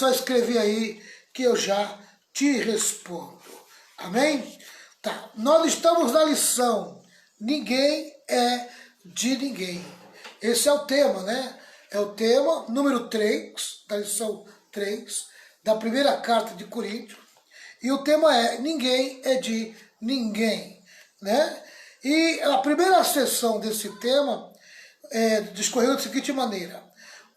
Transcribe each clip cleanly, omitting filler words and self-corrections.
só escrever aí que eu já te respondo. Amém? Tá, nós estamos na lição Ninguém é de Ninguém. Esse é o tema, né? É o tema número 3, da lição 3, da primeira carta de Coríntios. E o tema é Ninguém é de Ninguém, né? E a primeira sessão desse tema discorreu da seguinte maneira: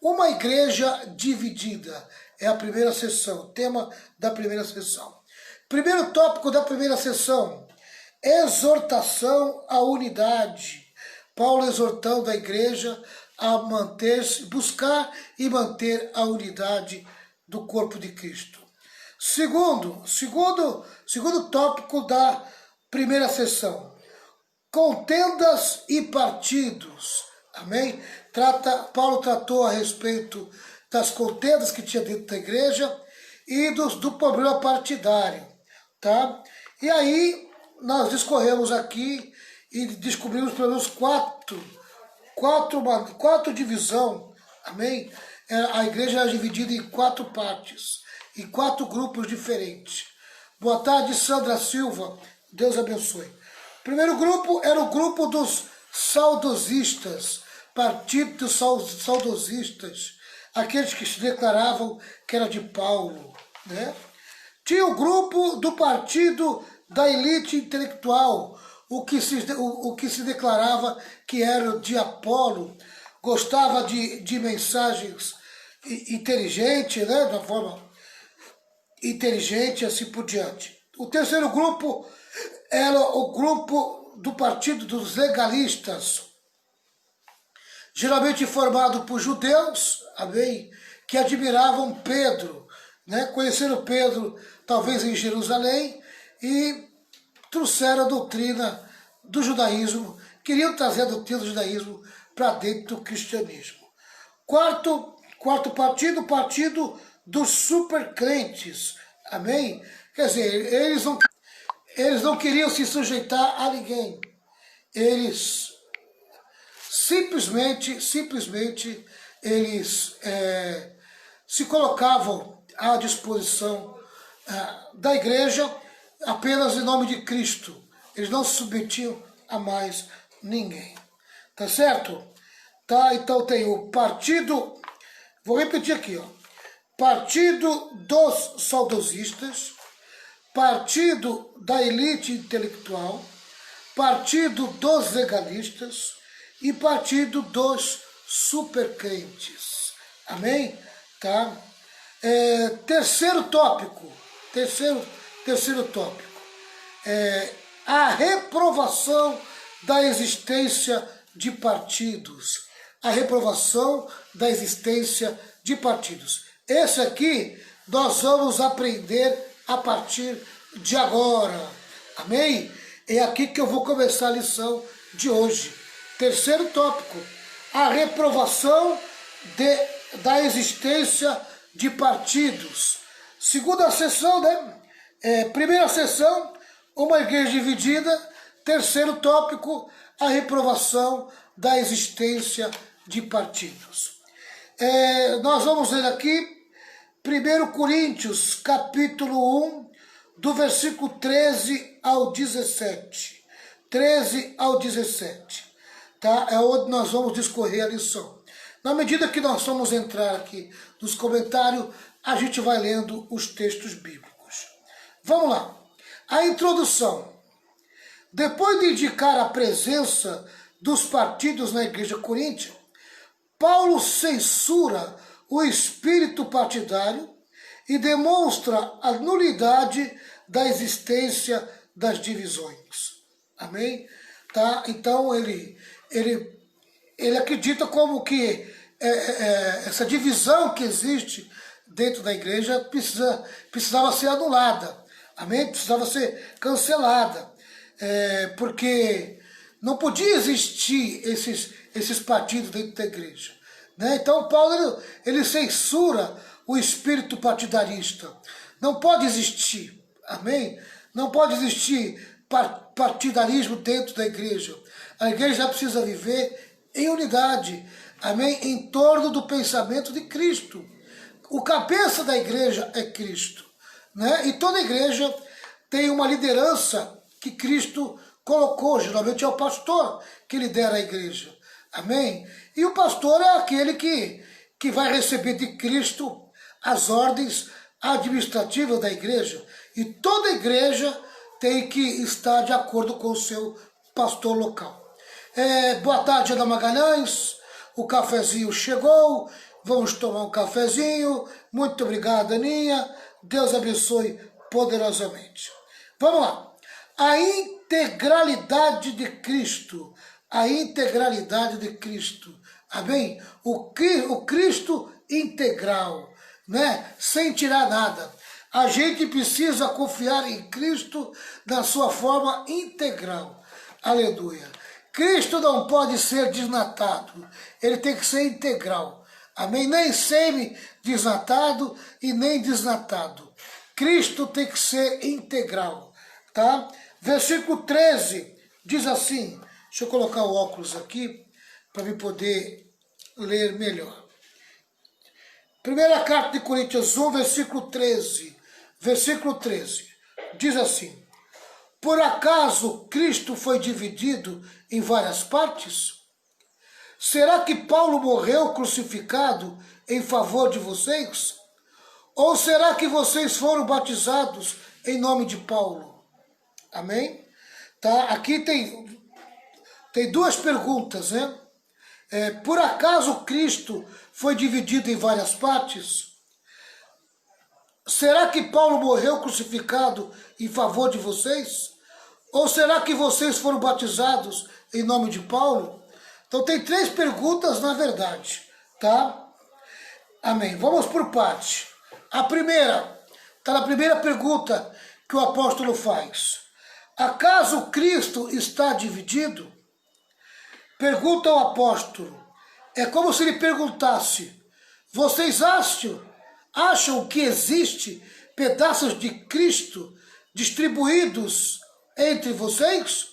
uma igreja dividida é a primeira sessão, o tema da primeira sessão. Primeiro tópico da primeira sessão, exortação à unidade. Paulo exortando a igreja a manter-se, buscar e manter a unidade do corpo de Cristo. Segundo tópico da primeira sessão, contendas e partidos. Amém? Paulo tratou a respeito das contendas que tinha dentro da igreja e do problema partidário. Tá? E aí nós discorremos aqui e descobrimos pelo menos quatro divisões. Amém? A igreja era dividida em 4 partes, em 4 grupos diferentes. Boa tarde, Sandra Silva. Deus abençoe. O primeiro grupo era o grupo dos saudosistas, partido dos saudosistas, aqueles que se declaravam que era de Paulo, né? Tinha o grupo do partido da elite intelectual, o que se declarava que era de Apolo, gostava de mensagens inteligentes, né? De uma forma inteligente e assim por diante. O terceiro grupo era o grupo do partido dos legalistas, geralmente formado por judeus, amém, que admiravam Pedro, né? Conheceram Pedro talvez em Jerusalém e trouxeram a doutrina do judaísmo, queriam trazer a doutrina do judaísmo para dentro do cristianismo. Quarto partido, o partido dos supercrentes, amém? Quer dizer, eles não queriam se sujeitar a ninguém, eles simplesmente eles se colocavam à disposição da igreja apenas em nome de Cristo. Eles não se submetiam a mais ninguém. Tá certo? Tá, então tem o partido, vou repetir aqui, ó. Partido dos saudosistas, partido da elite intelectual, partido dos legalistas e partido dos supercrentes. Amém? Tá? Terceiro tópico, a reprovação da existência de partidos. A reprovação da existência de partidos. Esse aqui nós vamos aprender a partir de agora. Amém? É aqui que eu vou começar a lição de hoje. Terceiro tópico, a reprovação da existência de partidos. Segunda sessão, né? Primeira sessão, uma igreja dividida. Terceiro tópico, a reprovação da existência de partidos. Nós vamos ler aqui 1 Coríntios, capítulo 1, do versículo 13 ao 17. 13 ao 17. Tá? É onde nós vamos discorrer a lição. Na medida que nós vamos entrar aqui nos comentários, a gente vai lendo os textos bíblicos. Vamos lá. A introdução. Depois de indicar a presença dos partidos na igreja coríntia, Paulo censura o espírito partidário e demonstra a nulidade da existência das divisões. Amém? Tá? Então ele acredita como que essa divisão que existe dentro da igreja precisava ser anulada. Amém? Precisava ser cancelada. Porque não podia existir esses partidos dentro da igreja. Né? Então Paulo ele censura o espírito partidarista. Não pode existir. Amém? Não pode existir partidarismo dentro da igreja. A igreja precisa viver em unidade, amém? Em torno do pensamento de Cristo. o cabeça da igreja é Cristo, né? E toda igreja tem uma liderança que Cristo colocou, geralmente é o pastor que lidera a igreja, amém? E o pastor é aquele que vai receber de Cristo as ordens administrativas da igreja, e toda igreja tem que estar de acordo com o seu pastor local. Boa tarde, Ana Magalhães, o cafezinho chegou, vamos tomar um cafezinho, muito obrigado, Aninha, Deus abençoe poderosamente. Vamos lá, a integralidade de Cristo, a integralidade de Cristo, amém? O Cristo integral, né? Sem tirar nada. A gente precisa confiar em Cristo na sua forma integral, aleluia. Cristo não pode ser desnatado, ele tem que ser integral, amém? Nem semi-desnatado e nem desnatado. Cristo tem que ser integral, tá? Versículo 13 diz assim, deixa eu colocar o óculos aqui para me poder ler melhor. Primeira carta de Coríntios 1, versículo 13, diz assim, por acaso Cristo foi dividido em várias partes? Será que Paulo morreu crucificado em favor de vocês? Ou será que vocês foram batizados em nome de Paulo? Amém? Tá? Aqui tem duas perguntas, né? Por acaso Cristo foi dividido em várias partes? Será que Paulo morreu crucificado em favor de vocês? Ou será que vocês foram batizados em nome de Paulo? Então tem três perguntas na verdade, tá? Amém. Vamos por parte. A primeira, está na primeira pergunta que o apóstolo faz. Acaso Cristo está dividido? Pergunta ao apóstolo. É como se ele perguntasse, vocês acham que existe pedaços de Cristo distribuídos entre vocês?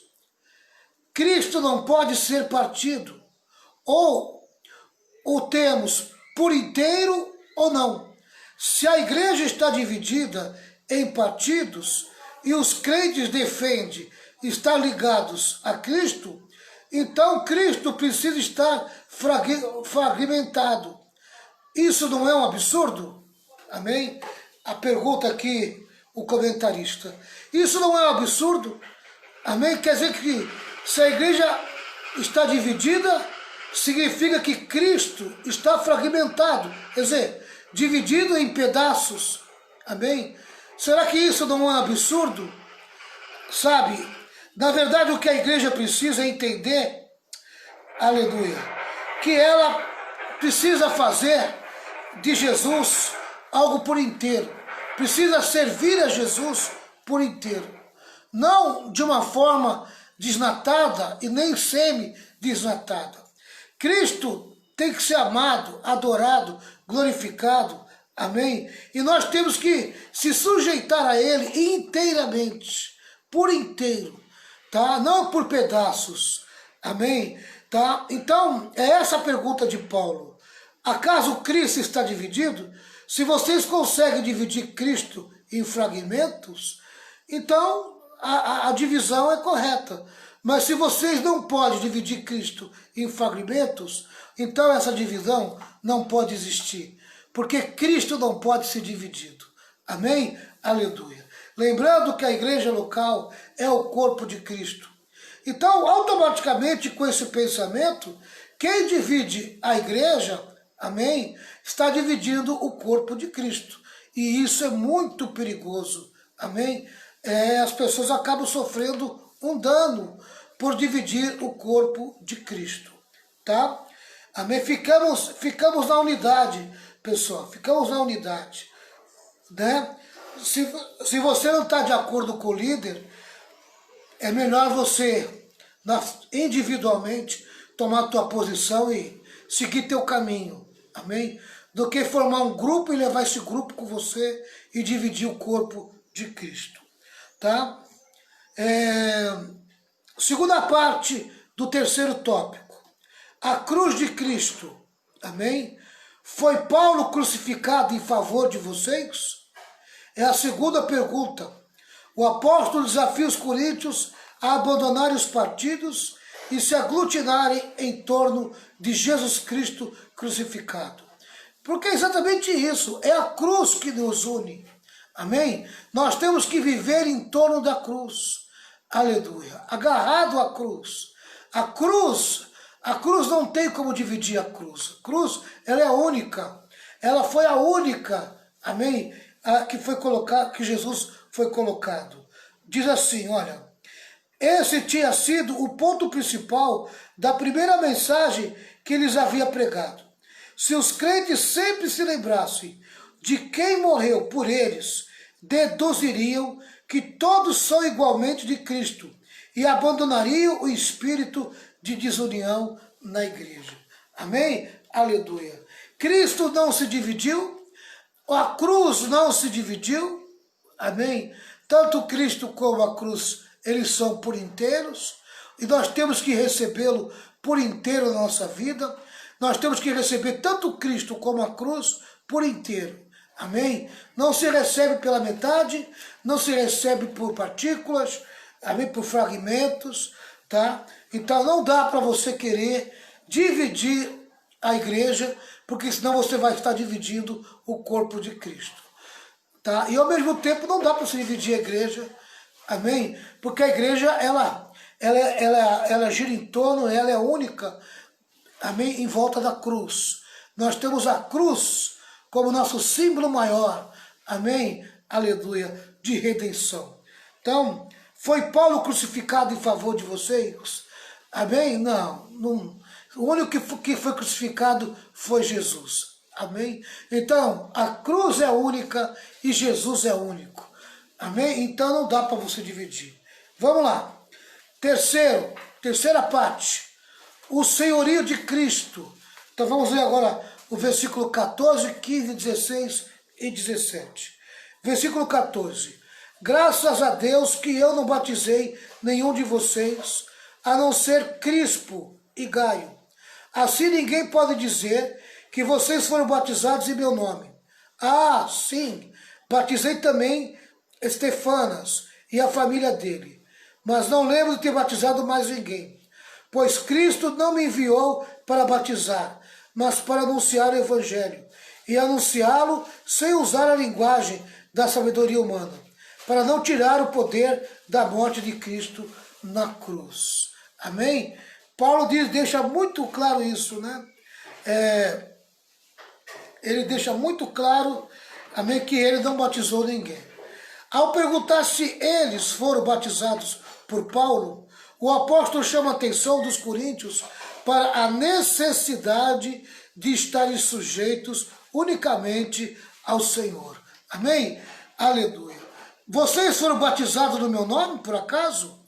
Cristo não pode ser partido. Ou o temos por inteiro ou não. Se a igreja está dividida em partidos e os crentes defendem estar ligados a Cristo, então Cristo precisa estar fragmentado. Isso não é um absurdo? Amém? A pergunta aqui, o comentarista. Isso não é um absurdo? Amém? Quer dizer que se a igreja está dividida, significa que Cristo está fragmentado. Quer dizer, dividido em pedaços. Amém? Será que isso não é um absurdo? Sabe, na verdade o que a igreja precisa é entender, aleluia, que ela precisa fazer de Jesus algo por inteiro. Precisa servir a Jesus por inteiro. Não de uma forma desnatada e nem semi-desnatada. Cristo tem que ser amado, adorado, glorificado, amém? E nós temos que se sujeitar a Ele inteiramente, por inteiro, tá? Não por pedaços, amém? Tá? Então, é essa a pergunta de Paulo. Acaso Cristo está dividido? Se vocês conseguem dividir Cristo em fragmentos, então a divisão é correta. Mas se vocês não podem dividir Cristo em fragmentos, então essa divisão não pode existir. Porque Cristo não pode ser dividido. Amém? Aleluia. Lembrando que a igreja local é o corpo de Cristo. Então, automaticamente, com esse pensamento, quem divide a igreja, amém, está dividindo o corpo de Cristo. E isso é muito perigoso, amém? As pessoas acabam sofrendo um dano por dividir o corpo de Cristo, tá? Amém? Ficamos na unidade, pessoal, ficamos na unidade, né? Se você não está de acordo com o líder, é melhor você, individualmente, tomar a tua posição e seguir teu caminho, amém? Do que formar um grupo e levar esse grupo com você e dividir o corpo de Cristo, tá? Segunda parte do terceiro tópico. A cruz de Cristo, amém? Foi Paulo crucificado em favor de vocês? É a segunda pergunta. O apóstolo desafia os coríntios a abandonarem os partidos e se aglutinarem em torno de Jesus Cristo crucificado. Porque é exatamente isso, é a cruz que nos une. Amém? Nós temos que viver em torno da cruz. Aleluia. Agarrado à cruz. A cruz não tem como dividir a cruz. A cruz, ela é a única. Ela foi a única, amém, que foi colocado, que Jesus foi colocado. Diz assim, olha, esse tinha sido o ponto principal da primeira mensagem que eles haviam pregado. Se os crentes sempre se lembrassem de quem morreu por eles, deduziriam que todos são igualmente de Cristo e abandonariam o espírito de desunião na igreja. Amém? Aleluia. Cristo não se dividiu, a cruz não se dividiu, amém? Tanto Cristo como a cruz, eles são por inteiros, e nós temos que recebê-lo por inteiro na nossa vida. Nós temos que receber tanto Cristo como a cruz por inteiro. Amém? Não se recebe pela metade, não se recebe por partículas, amém? Por fragmentos, tá? Então não dá para você querer dividir a igreja, porque senão você vai estar dividindo o corpo de Cristo. Tá? E ao mesmo tempo não dá para você dividir a igreja, amém? Porque a igreja, ela gira em torno, ela é única, amém? Em volta da cruz. Nós temos a cruz como nosso símbolo maior, amém? Aleluia, de redenção. Então, foi Paulo crucificado em favor de vocês? Amém? Não. O único que foi crucificado foi Jesus. Amém? Então, a cruz é única e Jesus é único. Amém? Então não dá para você dividir. Vamos lá. Terceira parte. O senhorio de Cristo. Então vamos ler agora o versículo 14, 15, 16 e 17. Versículo 14. Graças a Deus que eu não batizei nenhum de vocês, a não ser Crispo e Gaio. Assim ninguém pode dizer que vocês foram batizados em meu nome. Ah, sim, batizei também Estefanas e a família dele, mas não lembro de ter batizado mais ninguém, pois Cristo não me enviou para batizar, mas para anunciar o Evangelho, e anunciá-lo sem usar a linguagem da sabedoria humana, para não tirar o poder da morte de Cristo na cruz. Amém? Paulo deixa muito claro isso, né? Ele deixa muito claro, amém, que ele não batizou ninguém. Ao perguntar se eles foram batizados por Paulo, o apóstolo chama a atenção dos coríntios para a necessidade de estarem sujeitos unicamente ao Senhor. Amém? Aleluia. Vocês foram batizados no meu nome, por acaso?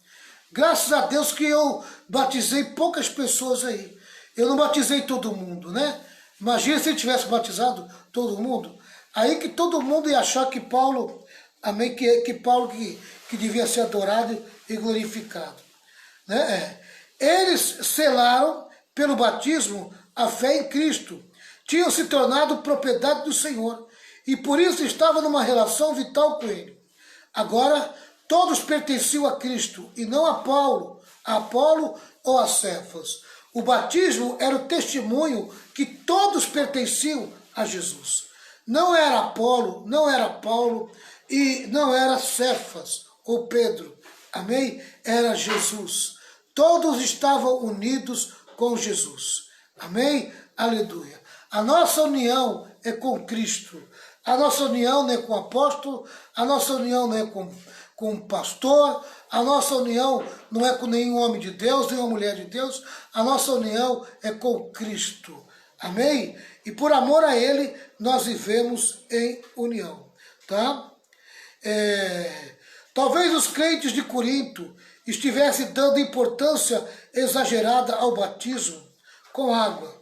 Graças a Deus que eu batizei poucas pessoas aí. Eu não batizei todo mundo, né? Imagina se ele tivesse batizado todo mundo. Aí que todo mundo ia achar que Paulo, amém, que Paulo que devia ser adorado e glorificado. Né? Eles selaram pelo batismo a fé em Cristo. Tinham se tornado propriedade do Senhor. E por isso estavam numa relação vital com Ele. Agora, todos pertenciam a Cristo e não a Paulo, a Apolo ou a Cefas. O batismo era o testemunho que todos pertenciam a Jesus. Não era Apolo, não era Paulo e não era Cefas ou Pedro. Amém? Era Jesus. Todos estavam unidos com Jesus. Amém? Aleluia. A nossa união é com Cristo. A nossa união não é com o apóstolo, a nossa união não é com o pastor, a nossa união não é com nenhum homem de Deus, nenhuma mulher de Deus, a nossa união é com Cristo. Amém? E por amor a Ele, nós vivemos em união. Tá? Talvez os crentes de Corinto estivessem dando importância exagerada ao batismo com água.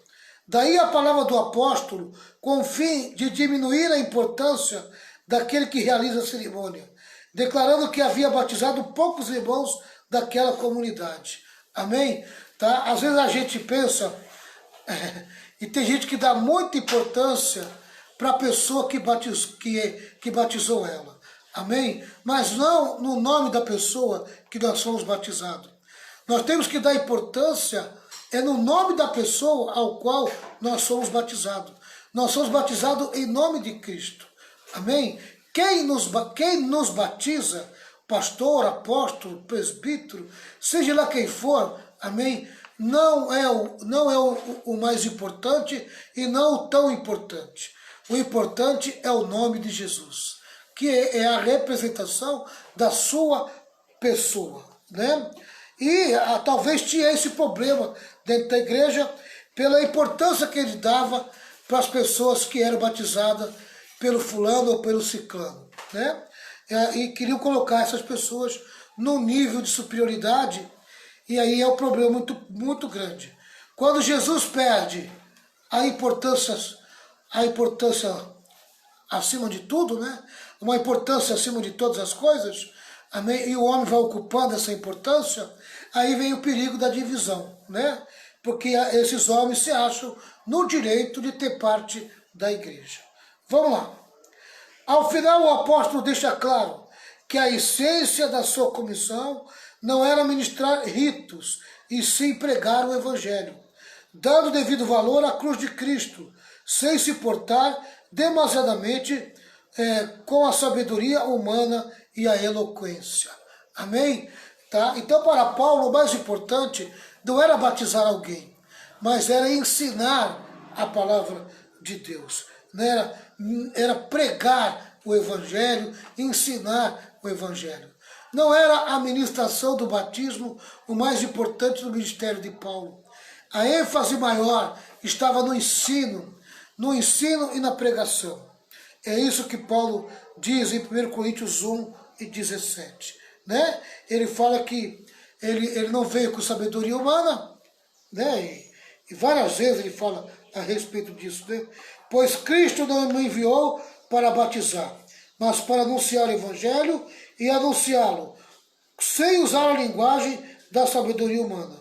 Daí a palavra do apóstolo, com o fim de diminuir a importância daquele que realiza a cerimônia, declarando que havia batizado poucos irmãos daquela comunidade. Amém? Tá? Às vezes a gente pensa E tem gente que dá muita importância para a pessoa que batizou ela. Amém? Mas não no nome da pessoa que nós fomos batizados. Nós temos que dar importância no nome da pessoa ao qual nós somos batizados. Nós somos batizados em nome de Cristo. Amém? Quem nos batiza, pastor, apóstolo, presbítero, seja lá quem for, amém? Não é o mais importante e não o tão importante. O importante é o nome de Jesus, que é a representação da sua pessoa, né? E talvez tinha esse problema dentro da igreja pela importância que ele dava para as pessoas que eram batizadas pelo fulano ou pelo ciclano, né? E queriam colocar essas pessoas num nível de superioridade, e aí é um problema muito, muito grande. Quando Jesus perde a importância acima de tudo, né? Uma importância acima de todas as coisas, amém? E o homem vai ocupando essa importância, aí vem o perigo da divisão, né? Porque esses homens se acham no direito de ter parte da igreja. Vamos lá. Ao final, o apóstolo deixa claro que a essência da sua comissão não era ministrar ritos, e sim pregar o evangelho, dando devido valor à cruz de Cristo, sem se portar demasiadamente com a sabedoria humana e a eloquência. Amém? Tá? Então, para Paulo, o mais importante não era batizar alguém, mas era ensinar a palavra de Deus. Era pregar o evangelho, ensinar o evangelho. Não era a ministração do batismo o mais importante do ministério de Paulo. A ênfase maior estava no ensino e na pregação. É isso que Paulo diz em 1 Coríntios 1:17. Né? Ele fala que ele não veio com sabedoria humana, né? E várias vezes ele fala a respeito disso, né? Pois Cristo não me enviou para batizar, mas para anunciar o evangelho e anunciá-lo sem usar a linguagem da sabedoria humana,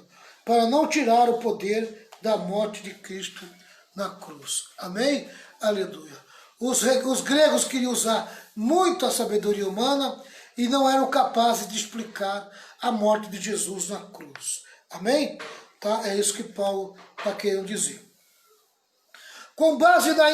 para não tirar o poder da morte de Cristo na cruz. Amém? Aleluia. Os gregos queriam usar muito a sabedoria humana e não eram capazes de explicar a morte de Jesus na cruz. Amém? Tá? É isso que Paulo está querendo dizer. Com base na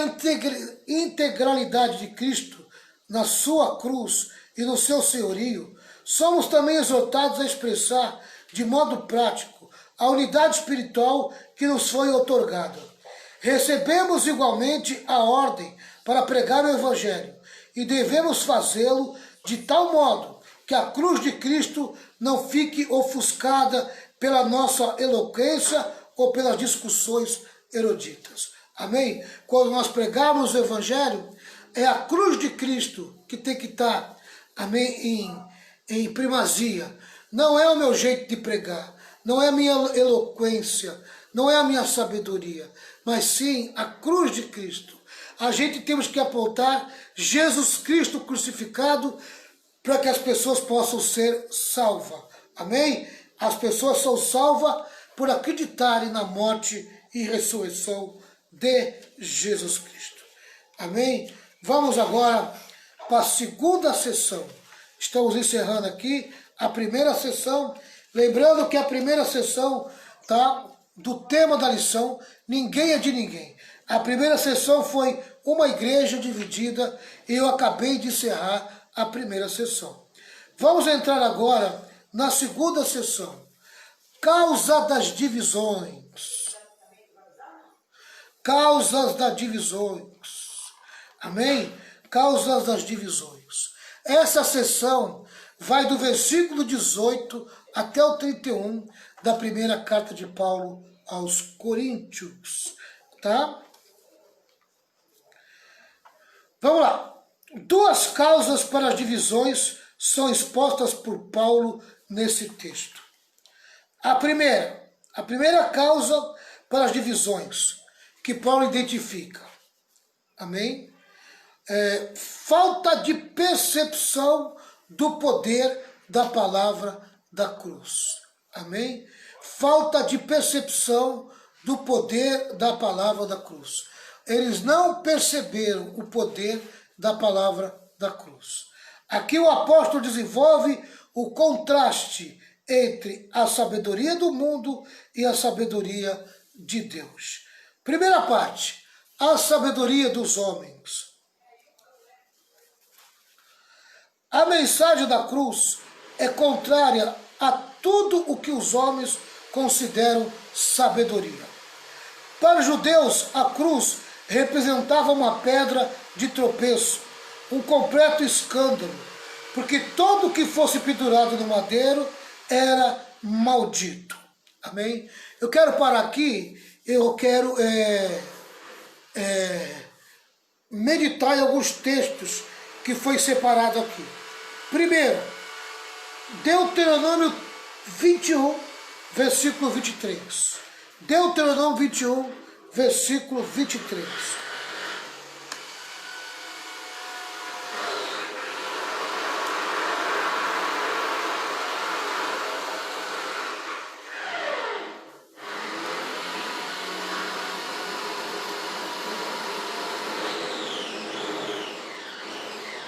integralidade de Cristo, na sua cruz e no seu senhorio, somos também exortados a expressar de modo prático a unidade espiritual que nos foi outorgada. Recebemos igualmente a ordem para pregar o Evangelho e devemos fazê-lo de tal modo que a cruz de Cristo não fique ofuscada pela nossa eloquência ou pelas discussões eruditas. Amém? Quando nós pregarmos o Evangelho, é a cruz de Cristo que tem que estar, amém, em primazia. Não é o meu jeito de pregar, não é a minha eloquência, não é a minha sabedoria, mas sim a cruz de Cristo. A gente temos que apontar Jesus Cristo crucificado para que as pessoas possam ser salvas. Amém? As pessoas são salvas por acreditarem na morte e ressurreição de Jesus Cristo. Amém? Vamos agora para a segunda sessão. Estamos encerrando aqui a primeira sessão. Lembrando que a primeira sessão, tá, do tema da lição, ninguém é de ninguém. A primeira sessão foi uma igreja dividida e eu acabei de encerrar a primeira sessão. Vamos entrar agora na segunda sessão. Causa das divisões. Causas das divisões. Amém? Causas das divisões. Essa sessão vai do versículo 18 até o 31 da primeira carta de Paulo aos Coríntios. Tá? Vamos lá. Duas causas para as divisões são expostas por Paulo nesse texto. A primeira causa para as divisões que Paulo identifica. Amém? Falta de percepção do poder da palavra da cruz. Amém? Falta de percepção do poder da palavra da cruz. Eles não perceberam o poder da palavra da cruz. Aqui o apóstolo desenvolve o contraste entre a sabedoria do mundo e a sabedoria de Deus. Primeira parte, a sabedoria dos homens. A mensagem da cruz é contrária a tudo o que os homens consideram sabedoria. Para os judeus, a cruz representava uma pedra de tropeço, um completo escândalo, porque todo que fosse pendurado no madeiro era maldito. Amém? Eu quero parar aqui, eu quero meditar em alguns textos que foi separado aqui. Primeiro, Deuteronômio 21, versículo 23. Deuteronômio 21, versículo 23.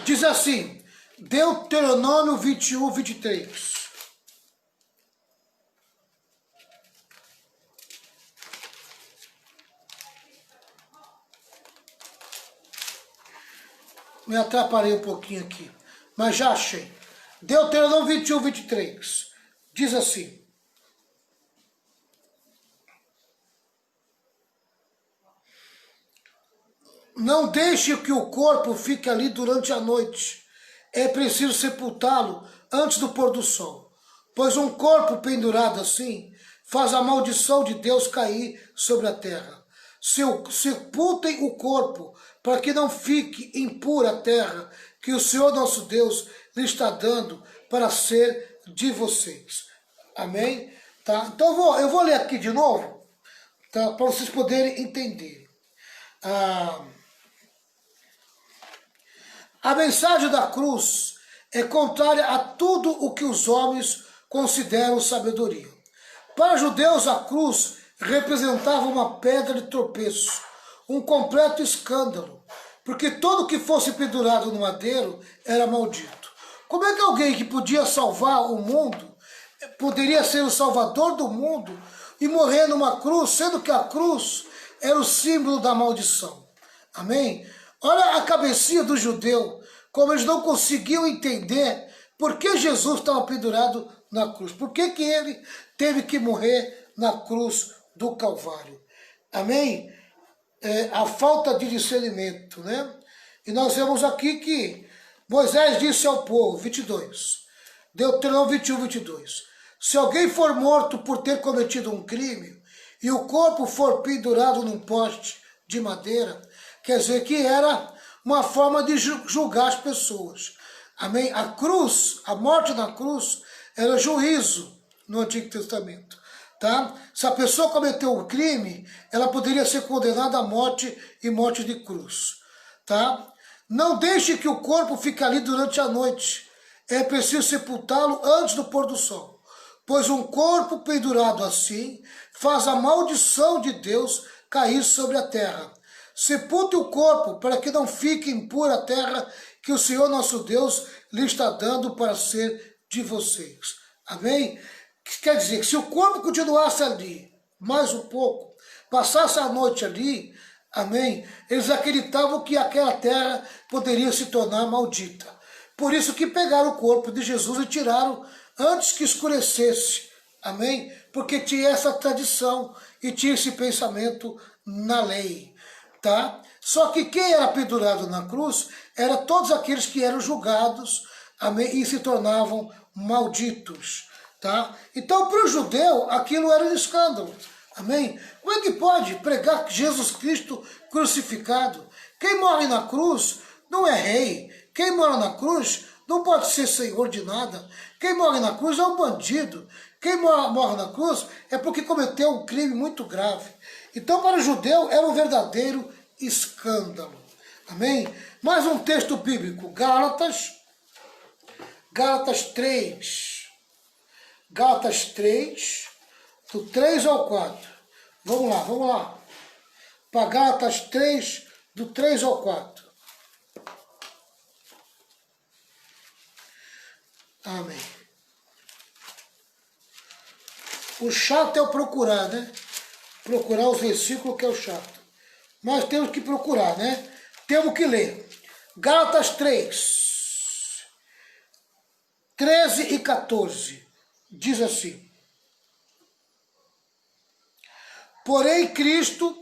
Diz assim, Deuteronômio 21, 23. Me atrapalhei um pouquinho aqui, mas já achei. Deuteronômio 21, 23. Diz assim. Não deixe que o corpo fique ali durante a noite. É preciso sepultá-lo antes do pôr do sol. Pois um corpo pendurado assim faz a maldição de Deus cair sobre a terra. Sepultem o corpo para que não fique impura a terra que o Senhor nosso Deus lhe está dando para ser de vocês. Amém? Tá? Então eu vou ler aqui de novo, tá? Para vocês poderem entender. A mensagem da cruz é contrária a tudo o que os homens consideram sabedoria. Para os judeus, a cruz representava uma pedra de tropeço, um completo escândalo, porque todo que fosse pendurado no madeiro era maldito. Como é que alguém que podia salvar o mundo, poderia ser o salvador do mundo e morrer numa cruz, sendo que a cruz era o símbolo da maldição? Amém? Olha a cabecinha do judeu, como eles não conseguiam entender por que Jesus estava pendurado na cruz. Por que ele teve que morrer na cruz do Calvário. Amém? A falta de discernimento, né? E nós vemos aqui que Moisés disse ao povo, 22, Deuteronômio 21, 22, se alguém for morto por ter cometido um crime e o corpo for pendurado num poste de madeira, quer dizer que era uma forma de julgar as pessoas. Amém? A cruz, a morte na cruz, era juízo no Antigo Testamento. Tá? Se a pessoa cometeu um crime, ela poderia ser condenada à morte e morte de cruz. Tá? Não deixe que o corpo fique ali durante a noite. É preciso sepultá-lo antes do pôr do sol. Pois um corpo pendurado assim faz a maldição de Deus cair sobre a terra. Sepulte o corpo para que não fique impura a terra que o Senhor nosso Deus lhe está dando para ser de vocês. Amém? Quer dizer que se o corpo continuasse ali mais um pouco, passasse a noite ali, amém, eles acreditavam que aquela terra poderia se tornar maldita. Por isso que pegaram o corpo de Jesus e tiraram antes que escurecesse, amém, porque tinha essa tradição e tinha esse pensamento na lei. Tá? Só que quem era pendurado na cruz eram todos aqueles que eram julgados, amém, e se tornavam malditos. Tá? Então, para o judeu, aquilo era um escândalo. Amém? Como é que pode pregar Jesus Cristo crucificado? Quem morre na cruz não é rei. Quem mora na cruz não pode ser senhor de nada. Quem morre na cruz é um bandido. Quem morre na cruz é porque cometeu um crime muito grave. Então, para o judeu, era um verdadeiro escândalo. Amém? Mais um texto bíblico, Gálatas 3. Gálatas 3, do 3 ao 4. Vamos lá. Para Gálatas 3, do 3 ao 4. Amém. O chato é o procurar, né? Procurar os versículos que é o chato. Nós temos que procurar, né? Temos que ler. Gálatas 3, 13 e 14. Diz assim. Porém, Cristo,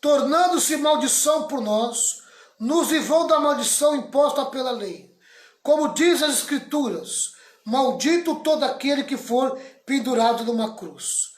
tornando-se maldição por nós, nos livrou da maldição imposta pela lei. Como diz as Escrituras, maldito todo aquele que for pendurado numa cruz.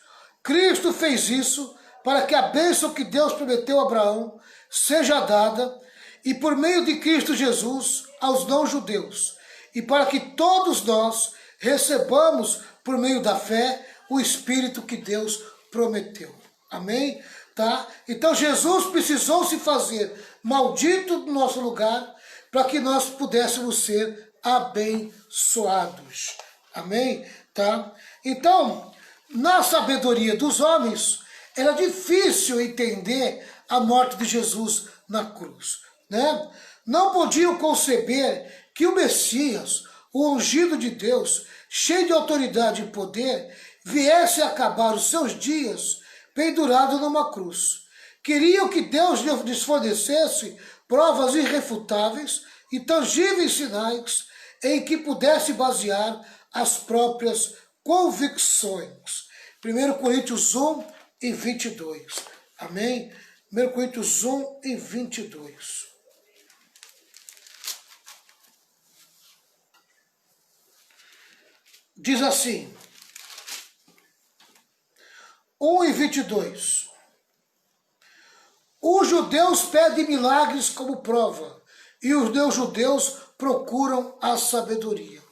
Cristo fez isso para que a bênção que Deus prometeu a Abraão seja dada, e por meio de Cristo Jesus, aos não-judeus, e para que todos nós recebamos, por meio da fé, o Espírito que Deus prometeu. Amém? Tá? Então Jesus precisou se fazer maldito no nosso lugar para que nós pudéssemos ser abençoados. Amém? Tá? Então, na sabedoria dos homens, era difícil entender a morte de Jesus na cruz. Né? Não podiam conceber que o Messias, o ungido de Deus, cheio de autoridade e poder, viesse a acabar os seus dias pendurado numa cruz. Queriam que Deus lhes fornecesse provas irrefutáveis e tangíveis sinais em que pudesse basear as próprias convicções. 1 Coríntios 1 e 22. Amém? 1 Coríntios 1 e 22. Diz assim, 1 e 22. Os judeus pedem milagres como prova, e os não-judeus procuram a sabedoria.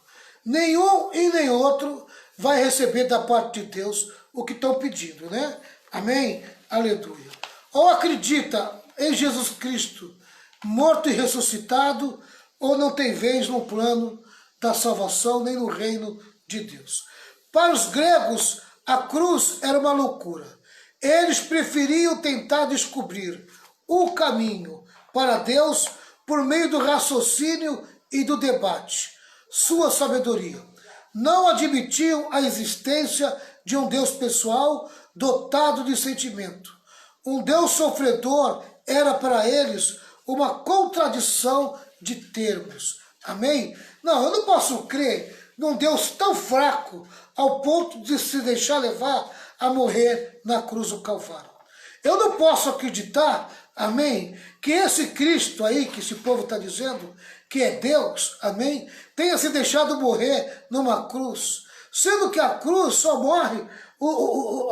Nenhum e nem outro vai receber da parte de Deus o que estão pedindo, né? Amém? Aleluia. Ou acredita em Jesus Cristo, morto e ressuscitado, ou não tem vez no plano da salvação, nem no reino de Deus. Para os gregos, a cruz era uma loucura. Eles preferiam tentar descobrir o caminho para Deus por meio do raciocínio e do debate. Sua sabedoria. Não admitiam a existência de um Deus pessoal dotado de sentimento. Um Deus sofredor era para eles uma contradição de termos. Amém? Não, eu não posso crer num Deus tão fraco ao ponto de se deixar levar a morrer na cruz do Calvário. Eu não posso acreditar, amém, que esse Cristo aí, que esse povo está dizendo, que é Deus, amém, tenha se deixado morrer numa cruz, sendo que a cruz só morre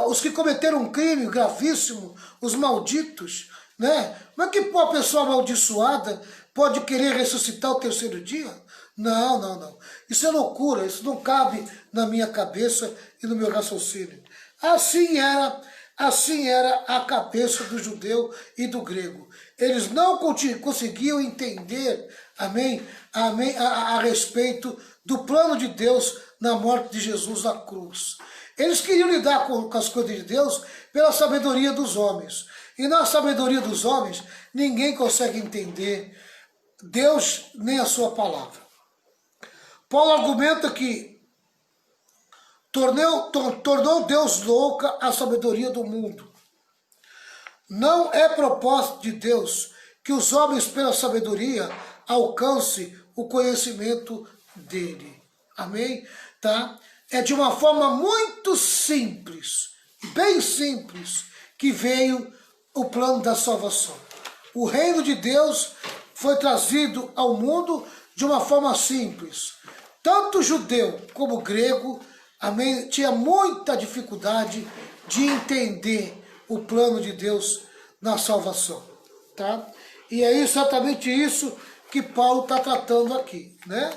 os que cometeram um crime gravíssimo, os malditos, né? Mas que uma pessoa amaldiçoada pode querer ressuscitar o terceiro dia? Não, não, não. Isso é loucura, isso não cabe na minha cabeça e no meu raciocínio. Assim era a cabeça do judeu e do grego. Eles não conseguiam entender, amém, amém, a respeito do plano de Deus na morte de Jesus na cruz. Eles queriam lidar com as coisas de Deus pela sabedoria dos homens. E na sabedoria dos homens, ninguém consegue entender Deus nem a sua palavra. Paulo argumenta que tornou Deus louca a sabedoria do mundo. Não é propósito de Deus que os homens, pela sabedoria, alcancem o conhecimento dele. Amém? Tá? É de uma forma muito simples, bem simples, que veio o plano da salvação. O reino de Deus foi trazido ao mundo de uma forma simples. Tanto judeu como grego, amém, tinha muita dificuldade de entender o plano de Deus na salvação, tá? E é exatamente isso que Paulo está tratando aqui, né?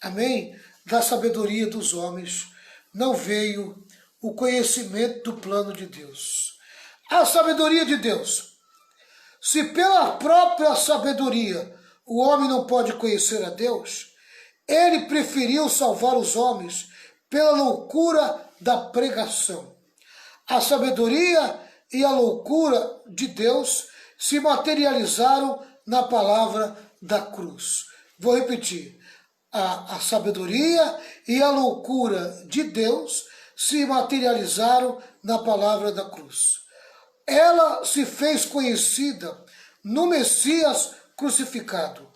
Amém? Da sabedoria dos homens não veio o conhecimento do plano de Deus. A sabedoria de Deus. Se pela própria sabedoria o homem não pode conhecer a Deus, ele preferiu salvar os homens pela loucura da pregação. A sabedoria e a loucura de Deus se materializaram na palavra da cruz. Vou repetir. A sabedoria e a loucura de Deus se materializaram na palavra da cruz. Ela se fez conhecida no Messias crucificado.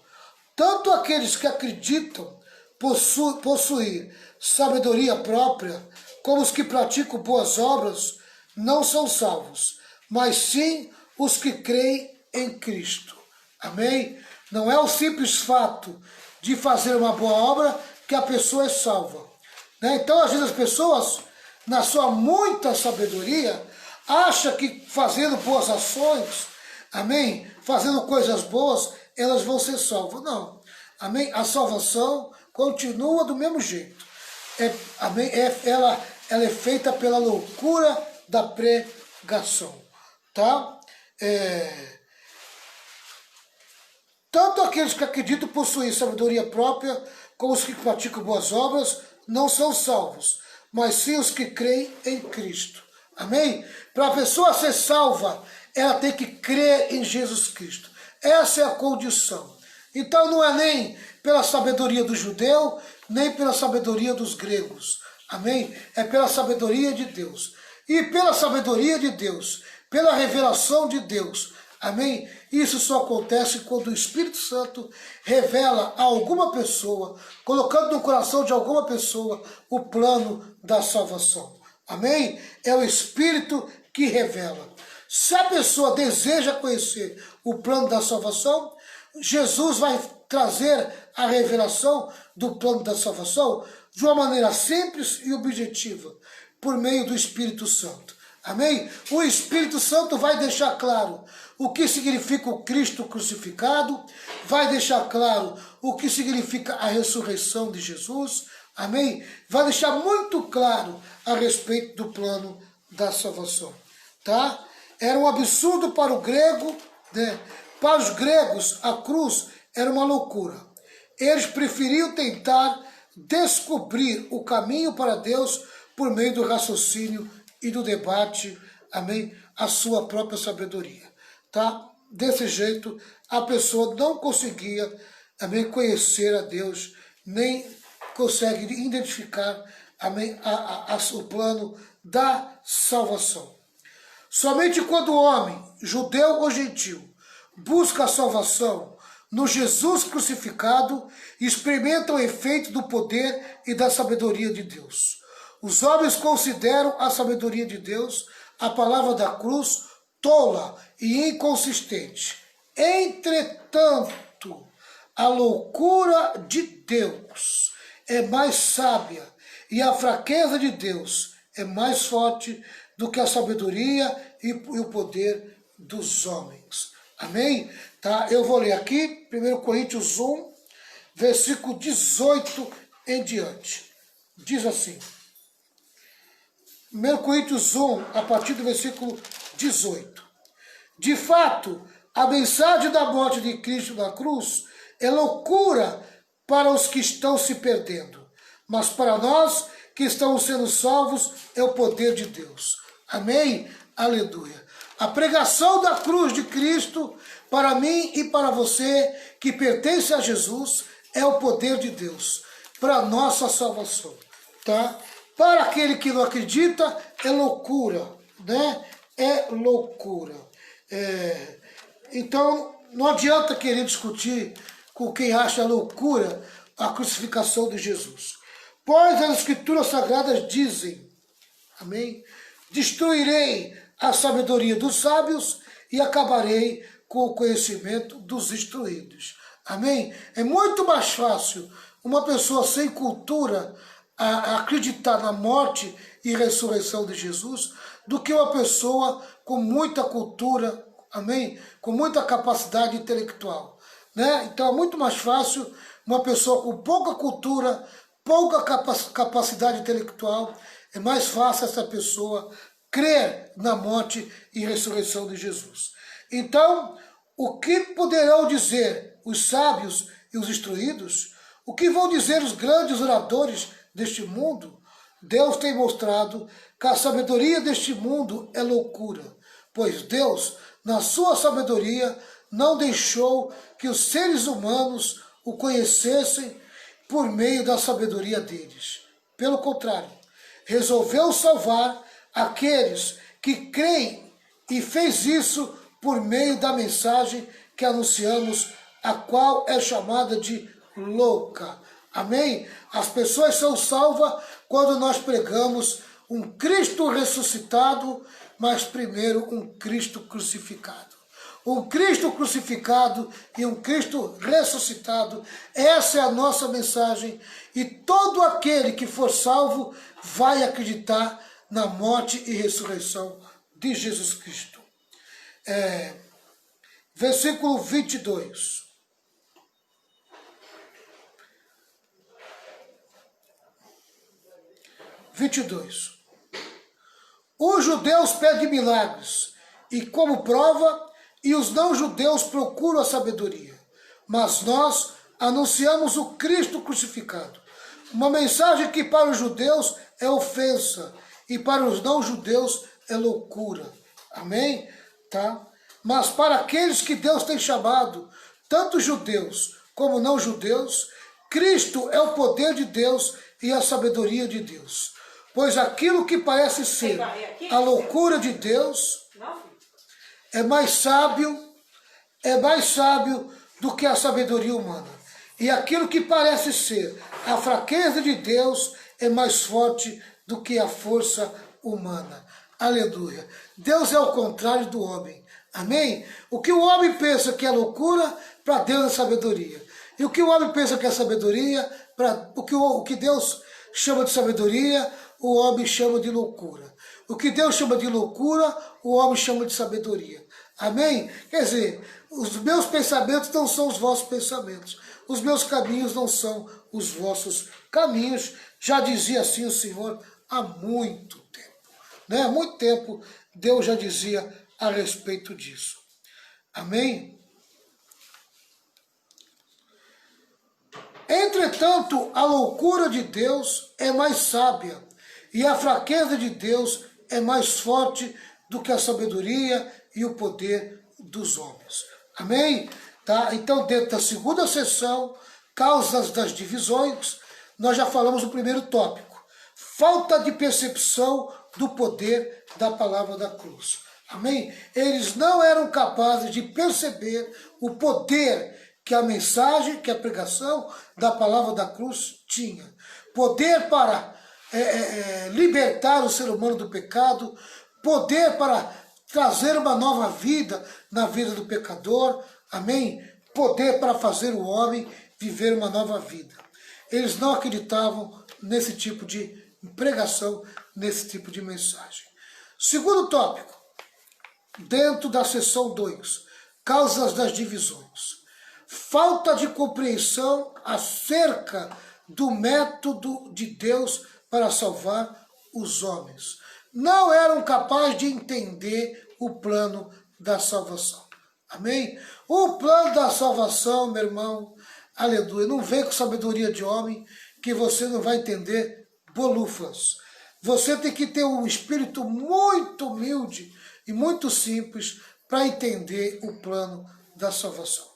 Tanto aqueles que acreditam possuir sabedoria própria, como os que praticam boas obras, não são salvos, mas sim os que creem em Cristo. Amém? Não é o simples fato de fazer uma boa obra que a pessoa é salva. Então, às vezes as pessoas, na sua muita sabedoria, acham que fazendo boas ações, amém? Fazendo coisas boas, elas vão ser salvas. Não. Amém? A salvação continua do mesmo jeito. Amém? Ela é feita pela loucura da pregação. Tá? Tanto aqueles que acreditam possuir sabedoria própria, como os que praticam boas obras, não são salvos, mas sim os que creem em Cristo. Amém? Para a pessoa ser salva, ela tem que crer em Jesus Cristo. Essa é a condição. Então não é nem pela sabedoria do judeu, nem pela sabedoria dos gregos. Amém? É pela sabedoria de Deus. E pela sabedoria de Deus, pela revelação de Deus. Amém? Isso só acontece quando o Espírito Santo revela a alguma pessoa, colocando no coração de alguma pessoa o plano da salvação. Amém? É o Espírito que revela. Se a pessoa deseja conhecer o plano da salvação, Jesus vai trazer a revelação do plano da salvação de uma maneira simples e objetiva, por meio do Espírito Santo. Amém? O Espírito Santo vai deixar claro o que significa o Cristo crucificado, vai deixar claro o que significa a ressurreição de Jesus, amém? Vai deixar muito claro a respeito do plano da salvação, tá? Era um absurdo para o grego, né? Para os gregos, a cruz era uma loucura. Eles preferiam tentar descobrir o caminho para Deus por meio do raciocínio e do debate, amém? A sua própria sabedoria, tá? Desse jeito, a pessoa não conseguia, amém, conhecer a Deus, nem consegue identificar, amém, o plano da salvação. Somente quando o homem, judeu ou gentil, busca a salvação no Jesus crucificado, experimenta o efeito do poder e da sabedoria de Deus. Os homens consideram a sabedoria de Deus, a palavra da cruz, tola e inconsistente. Entretanto, a loucura de Deus é mais sábia e a fraqueza de Deus é mais forte do que a sabedoria e o poder dos homens. Amém? Tá? Eu vou ler aqui, 1 Coríntios 1, versículo 18 em diante. Diz assim, 1 Coríntios 1, a partir do versículo 18. De fato, a mensagem da morte de Cristo na cruz é loucura para os que estão se perdendo, mas para nós que estamos sendo salvos é o poder de Deus. Amém? Aleluia. A pregação da cruz de Cristo, para mim e para você que pertence a Jesus, é o poder de Deus para a nossa salvação, tá? Para aquele que não acredita, é loucura, né? É loucura. Então, não adianta querer discutir com quem acha loucura a crucificação de Jesus. Pois as Escrituras Sagradas dizem, amém? Destruirei a sabedoria dos sábios e acabarei com o conhecimento dos instruídos. Amém? É muito mais fácil uma pessoa sem cultura acreditar na morte e ressurreição de Jesus do que uma pessoa com muita cultura, amém? Com muita capacidade intelectual, né? Então é muito mais fácil uma pessoa com pouca cultura, pouca capacidade intelectual, é mais fácil essa pessoa crer na morte e ressurreição de Jesus. Então, o que poderão dizer os sábios e os instruídos? O que vão dizer os grandes oradores deste mundo? Deus tem mostrado que a sabedoria deste mundo é loucura, pois Deus, na sua sabedoria, não deixou que os seres humanos o conhecessem por meio da sabedoria deles. Pelo contrário, resolveu salvar aqueles que creem e fez isso por meio da mensagem que anunciamos, a qual é chamada de louca. Amém? As pessoas são salvas quando nós pregamos um Cristo ressuscitado, mas primeiro um Cristo crucificado. Um Cristo crucificado e um Cristo ressuscitado, essa é a nossa mensagem, e todo aquele que for salvo vai acreditar na morte e ressurreição de Jesus Cristo. Versículo 22. Os judeus pedem milagres, e como prova, e os não-judeus procuram a sabedoria. Mas nós anunciamos o Cristo crucificado. Uma mensagem que para os judeus é ofensa, e para os não-judeus é loucura. Amém? Tá? Mas para aqueles que Deus tem chamado, tanto judeus como não-judeus, Cristo é o poder de Deus e a sabedoria de Deus. Pois aquilo que parece ser a loucura de Deus é mais sábio do que a sabedoria humana. E aquilo que parece ser a fraqueza de Deus é mais forte do que a força humana. Aleluia. Deus é o contrário do homem. Amém? O que o homem pensa que é loucura, para Deus é sabedoria. E o que o homem pensa que é sabedoria, o que Deus chama de sabedoria, o homem chama de loucura. O que Deus chama de loucura, o homem chama de sabedoria. Amém? Quer dizer, os meus pensamentos não são os vossos pensamentos. Os meus caminhos não são os vossos caminhos. Já dizia assim o Senhor há muito tempo. Né? Há muito tempo Deus já dizia a respeito disso. Amém? Entretanto, a loucura de Deus é mais sábia, e a fraqueza de Deus é mais forte do que a sabedoria e o poder dos homens. Amém? Tá? Então, dentro da segunda sessão, causas das divisões, nós já falamos o primeiro tópico. Falta de percepção do poder da palavra da cruz. Amém? Eles não eram capazes de perceber o poder que a mensagem, que a pregação da palavra da cruz tinha. Poder para libertar o ser humano do pecado, poder para trazer uma nova vida na vida do pecador, amém? Poder para fazer o homem viver uma nova vida. Eles não acreditavam nesse tipo de pregação, nesse tipo de mensagem. Segundo tópico, dentro da seção 2, causas das divisões. Falta de compreensão acerca do método de Deus para salvar os homens. Não eram capazes de entender o plano da salvação. Amém? O plano da salvação, meu irmão, aleluia, não vem com sabedoria de homem que você não vai entender bolufas. Você tem que ter um espírito muito humilde e muito simples para entender o plano da salvação.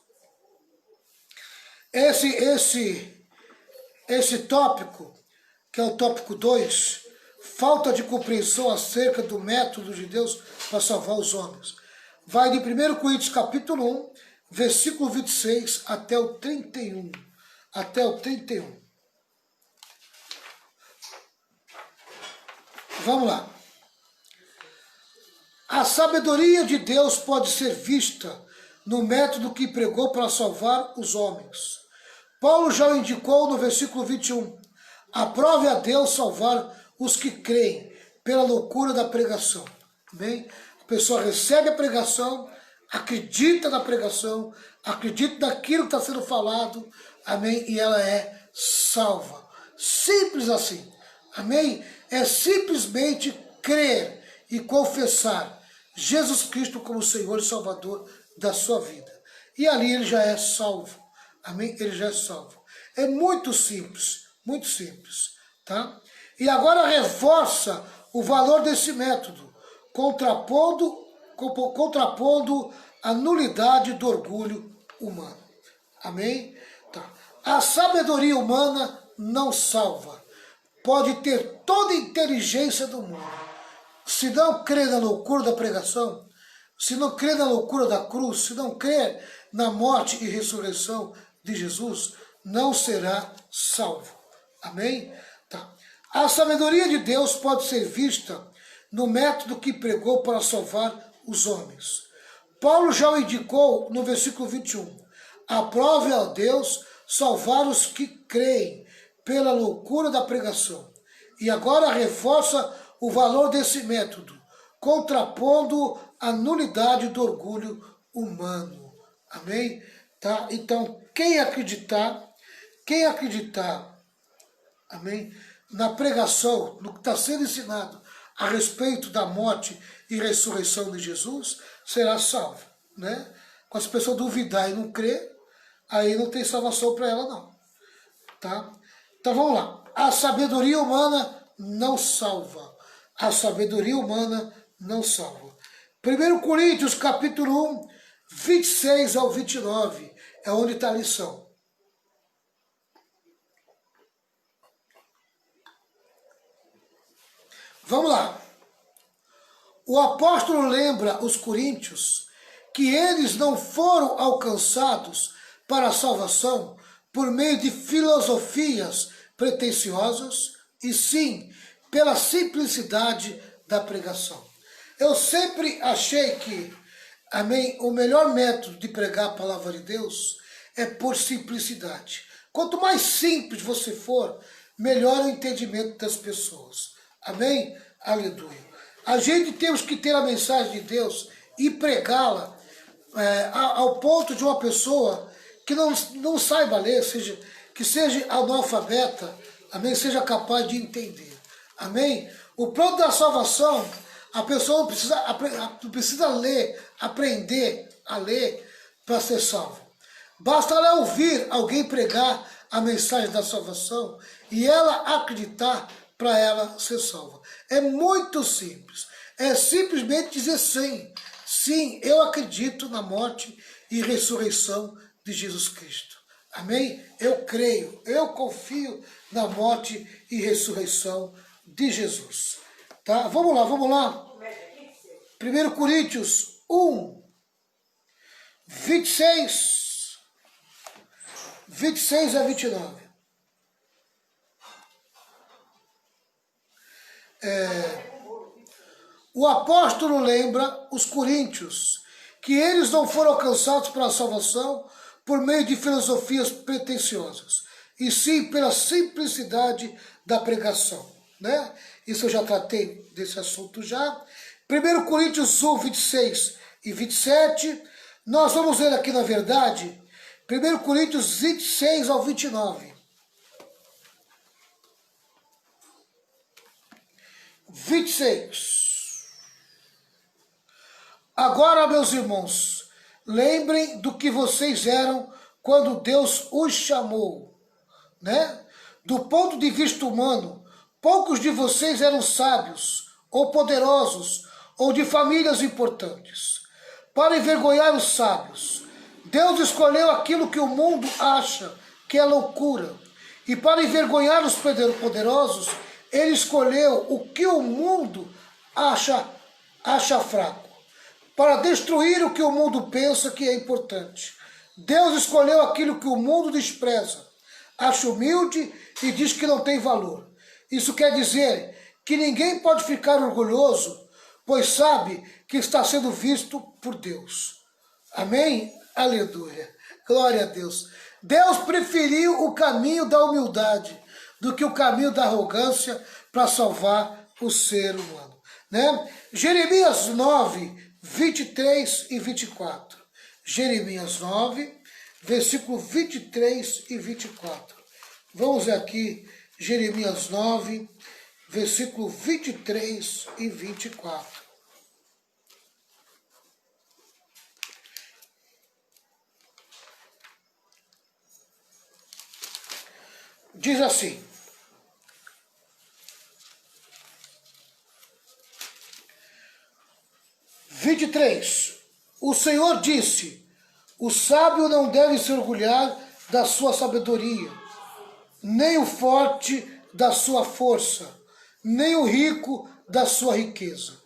Esse tópico, que é o tópico 2, falta de compreensão acerca do método de Deus para salvar os homens, vai de 1 Coríntios capítulo 1, versículo 26 até o 31. Vamos lá. A sabedoria de Deus pode ser vista no método que pregou para salvar os homens. Paulo já o indicou no versículo 21. Aprove a Deus salvar os que creem pela loucura da pregação. Bem, a pessoa recebe a pregação, acredita na pregação, acredita naquilo que está sendo falado, amém? E ela é salva. Simples assim, amém? É simplesmente crer e confessar Jesus Cristo como Senhor e Salvador da sua vida. E ali ele já é salvo. Amém? Ele já é salvo. É muito simples, tá? E agora reforça o valor desse método, contrapondo contrapondo a nulidade do orgulho humano. Amém? Tá. A sabedoria humana não salva. Pode ter toda a inteligência do mundo. Se não crê na loucura da pregação, se não crê na loucura da cruz, se não crê na morte e ressurreição de Jesus, não será salvo. Amém? Tá. A sabedoria de Deus pode ser vista no método que pregou para salvar os homens. Paulo já o indicou no versículo 21. Aprove a Deus salvar os que creem pela loucura da pregação. E agora reforça o valor desse método, contrapondo a nulidade do orgulho humano. Amém? Tá? Então, quem acreditar, amém, na pregação, no que está sendo ensinado a respeito da morte e ressurreição de Jesus, será salvo, né? Quando as pessoas duvidar e não crer, aí não tem salvação para ela, não. Tá? Então vamos lá. A sabedoria humana não salva. A sabedoria humana não salva. 1 Coríntios, capítulo 1, 26 ao 29, é onde está a lição. Vamos lá. O apóstolo lembra os coríntios que eles não foram alcançados para a salvação por meio de filosofias pretensiosas, e sim pela simplicidade da pregação. Eu sempre achei que, amém, o melhor método de pregar a palavra de Deus é por simplicidade. Quanto mais simples você for, melhor o entendimento das pessoas. Amém? Aleluia. A gente temos que ter a mensagem de Deus e pregá-la ao ponto de uma pessoa que não saiba ler, que seja analfabeta, amém, seja capaz de entender. Amém? O plano da salvação, a pessoa não precisa ler, aprender a ler para ser salvo. Basta ela ouvir alguém pregar a mensagem da salvação e ela acreditar para ela ser salva. É muito simples. É simplesmente dizer sim. Sim, eu acredito na morte e ressurreição de Jesus Cristo. Amém? Eu creio, eu confio na morte e ressurreição de Jesus. Tá? Vamos lá. 1 Coríntios 1, 26 a 29. O apóstolo lembra os coríntios que eles não foram alcançados pela salvação por meio de filosofias pretensiosas, e sim pela simplicidade da pregação. Né? Isso eu já tratei desse assunto já. 1 Coríntios 1, 26 e 27. Nós vamos ler aqui, na verdade, 1 Coríntios 26 ao 29. 26. Agora, meus irmãos, lembrem do que vocês eram quando Deus os chamou, né? Do ponto de vista humano, poucos de vocês eram sábios, ou poderosos, ou de famílias importantes. Para envergonhar os sábios, Deus escolheu aquilo que o mundo acha que é loucura. E para envergonhar os poderosos, Ele escolheu o que o mundo acha fraco, para destruir o que o mundo pensa que é importante. Deus escolheu aquilo que o mundo despreza, acha humilde e diz que não tem valor. Isso quer dizer que ninguém pode ficar orgulhoso, pois sabe que está sendo visto por Deus. Amém? Aleluia. Glória a Deus. Deus preferiu o caminho da humildade do que o caminho da arrogância para salvar o ser humano. Né? Jeremias 9, 23 e 24. Jeremias 9, versículo 23 e 24. Vamos ver aqui, Jeremias 9, versículo 23 e 24. Diz assim: 3. O Senhor disse: o sábio não deve se orgulhar da sua sabedoria, nem o forte da sua força, nem o rico da sua riqueza.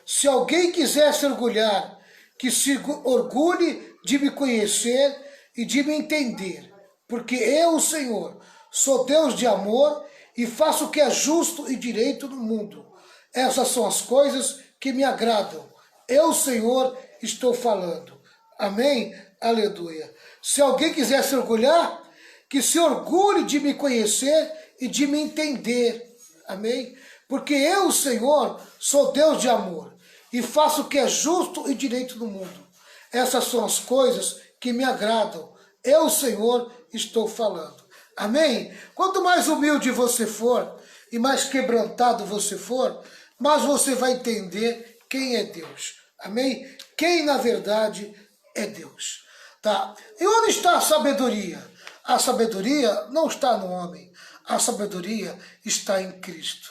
Se alguém quiser se orgulhar, que se orgulhe de me conhecer e de me entender, porque eu, o Senhor, sou Deus de amor e faço o que é justo e direito no mundo. Essas são as coisas que me agradam. Eu, Senhor, estou falando. Amém? Aleluia. Se alguém quiser se orgulhar, que se orgulhe de me conhecer e de me entender. Amém? Porque eu, Senhor, sou Deus de amor e faço o que é justo e direito no mundo. Essas são as coisas que me agradam. Eu, Senhor, estou falando. Amém? Quanto mais humilde você for e mais quebrantado você for, mais você vai entender quem é Deus. Amém? Quem, na verdade, é Deus. Tá? E onde está a sabedoria? A sabedoria não está no homem. A sabedoria está em Cristo.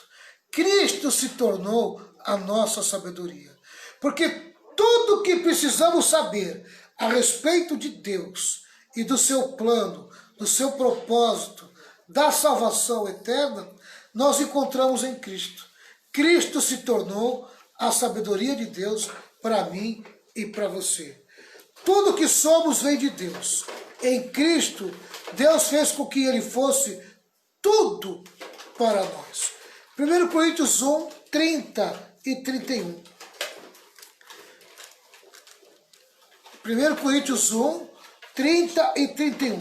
Cristo se tornou a nossa sabedoria. Porque tudo que precisamos saber a respeito de Deus e do seu plano, do seu propósito, da salvação eterna, nós encontramos em Cristo. Cristo se tornou a sabedoria de Deus para mim e para você. Tudo que somos vem de Deus. Em Cristo, Deus fez com que Ele fosse tudo para nós. 1 Coríntios 1, 30 e 31. 1 Coríntios 1, 30 e 31.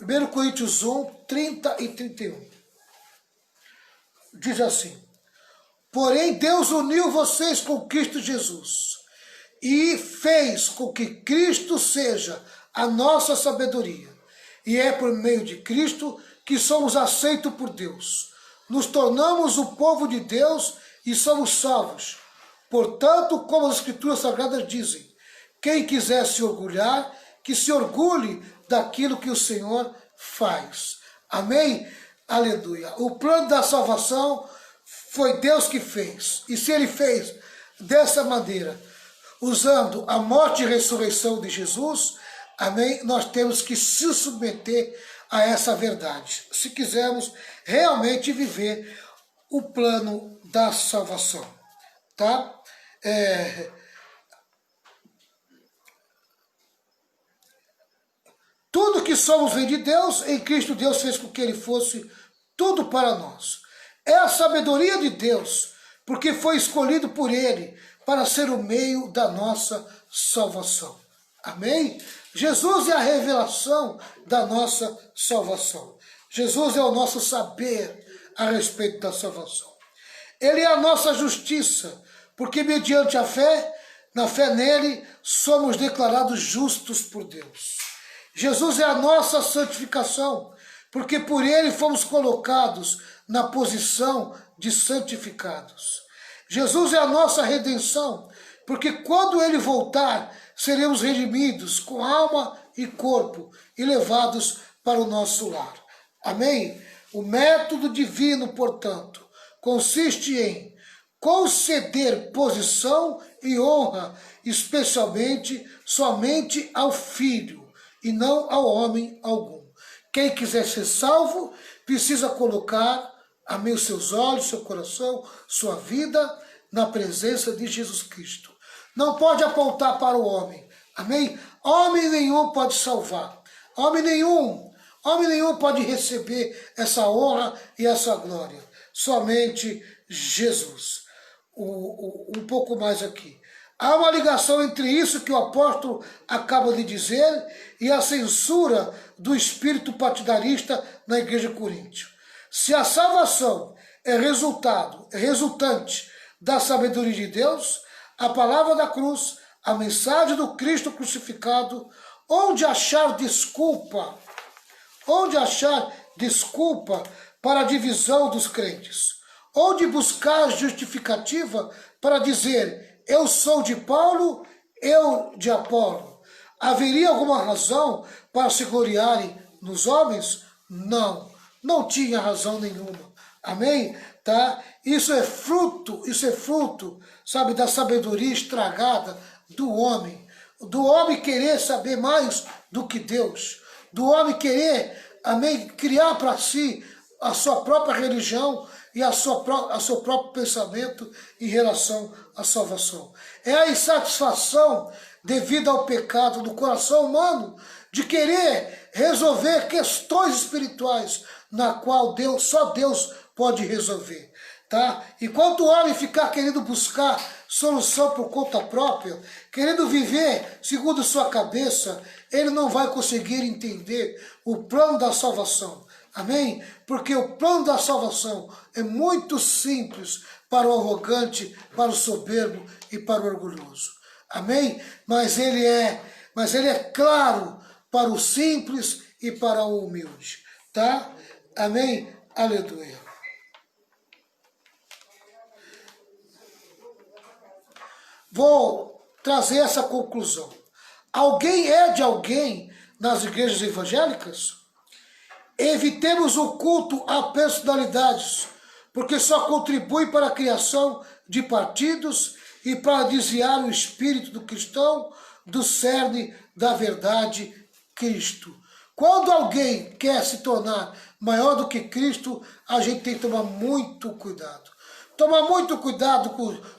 1 Coríntios 1, 30 e 31. Diz assim: porém Deus uniu vocês com Cristo Jesus e fez com que Cristo seja a nossa sabedoria. E é por meio de Cristo que somos aceitos por Deus. Nos tornamos o povo de Deus e somos salvos. Portanto, como as Escrituras Sagradas dizem, quem quiser se orgulhar, que se orgulhe daquilo que o Senhor faz. Amém? Aleluia. O plano da salvação foi Deus que fez. E se Ele fez dessa maneira, usando a morte e ressurreição de Jesus, amém, nós temos que se submeter a essa verdade, se quisermos realmente viver o plano da salvação. Tá? Tudo que somos vem de Deus, em Cristo Deus fez com que Ele fosse tudo para nós. É a sabedoria de Deus, porque foi escolhido por Ele para ser o meio da nossa salvação. Amém? Jesus é a revelação da nossa salvação. Jesus é o nosso saber a respeito da salvação. Ele é a nossa justiça, porque mediante a fé, na fé nele, somos declarados justos por Deus. Jesus é a nossa santificação, porque por ele fomos colocados na posição de santificados. Jesus é a nossa redenção, porque quando ele voltar, seremos redimidos com alma e corpo e levados para o nosso lar. Amém? O método divino, portanto, consiste em conceder posição e honra, especialmente somente ao Filho, e não ao homem algum. Quem quiser ser salvo, precisa colocar, amém, os seus olhos, seu coração, sua vida na presença de Jesus Cristo. Não pode apontar para o homem, amém? Homem nenhum pode salvar, homem nenhum pode receber essa honra e essa glória, somente Jesus. Um pouco mais aqui. Há uma ligação entre isso que o apóstolo acaba de dizer e a censura do espírito partidarista na igreja de Coríntio. Se a salvação é resultante da sabedoria de Deus, a palavra da cruz, a mensagem do Cristo crucificado, onde achar desculpa para a divisão dos crentes? Onde buscar justificativa para dizer, eu sou de Paulo, eu de Apolo? Haveria alguma razão para se gloriarem nos homens? Não, não tinha razão nenhuma. Amém? tá? Isso é fruto, sabe, da sabedoria estragada do homem querer saber mais do que Deus, do homem querer, amém, criar para si a sua própria religião e a seu próprio pensamento em relação à salvação. É a insatisfação devido ao pecado do coração humano de querer resolver questões espirituais na qual só Deus pode resolver. Tá? Enquanto o homem ficar querendo buscar solução por conta própria, querendo viver segundo sua cabeça, ele não vai conseguir entender o plano da salvação. Amém? Porque o plano da salvação é muito simples para o arrogante, para o soberbo e para o orgulhoso. Amém? Mas ele é claro para o simples e para o humilde. Tá? Amém? Aleluia. Vou trazer essa conclusão. Alguém é de alguém nas igrejas evangélicas? Evitemos o culto a personalidades, porque só contribui para a criação de partidos e para desviar o espírito do cristão do cerne da verdade Cristo. Quando alguém quer se tornar maior do que Cristo, a gente tem que tomar muito cuidado. Tomar muito cuidado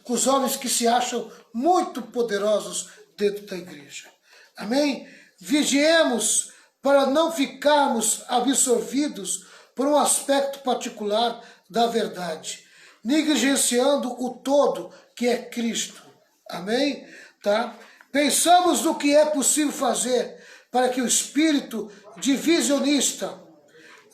com os homens que se acham muito poderosos dentro da igreja. Amém? Vigiemos para não ficarmos absorvidos por um aspecto particular da verdade, negligenciando o todo que é Cristo. Amém? Tá? Pensamos no que é possível fazer para que o espírito divisionista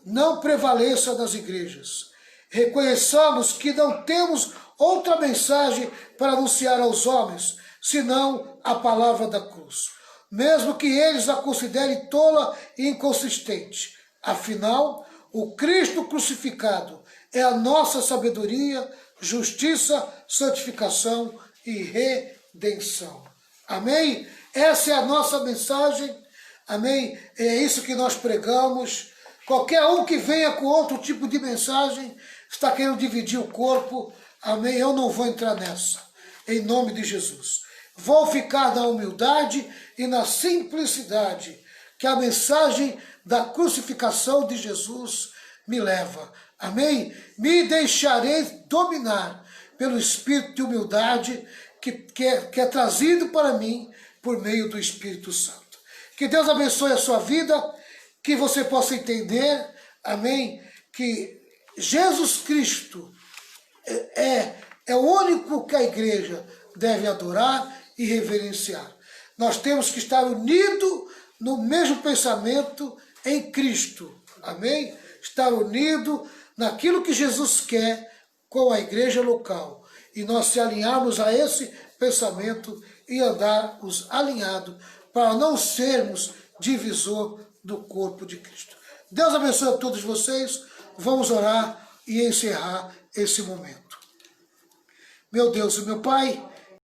não prevaleça nas igrejas. Reconheçamos que não temos outra mensagem para anunciar aos homens, senão a palavra da cruz, mesmo que eles a considerem tola e inconsistente. Afinal, o Cristo crucificado é a nossa sabedoria, justiça, santificação e redenção. Amém? Essa é a nossa mensagem. Amém? É isso que nós pregamos. Qualquer um que venha com outro tipo de mensagem está querendo dividir o corpo. Amém? Eu não vou entrar nessa. Em nome de Jesus. Vou ficar na humildade e na simplicidade que a mensagem da crucificação de Jesus me leva. Amém? Me deixarei dominar pelo espírito de humildade que é trazido para mim por meio do Espírito Santo. Que Deus abençoe a sua vida, que você possa entender, amém, que Jesus Cristo é o único que a igreja deve adorar e reverenciar. Nós temos que estar unidos no mesmo pensamento em Cristo, amém? Estar unido naquilo que Jesus quer com a igreja local. E nós se alinharmos a esse pensamento e andarmos alinhados para não sermos divisor do corpo de Cristo. Deus abençoe a todos vocês. Vamos orar e encerrar esse momento. Meu Deus e meu Pai,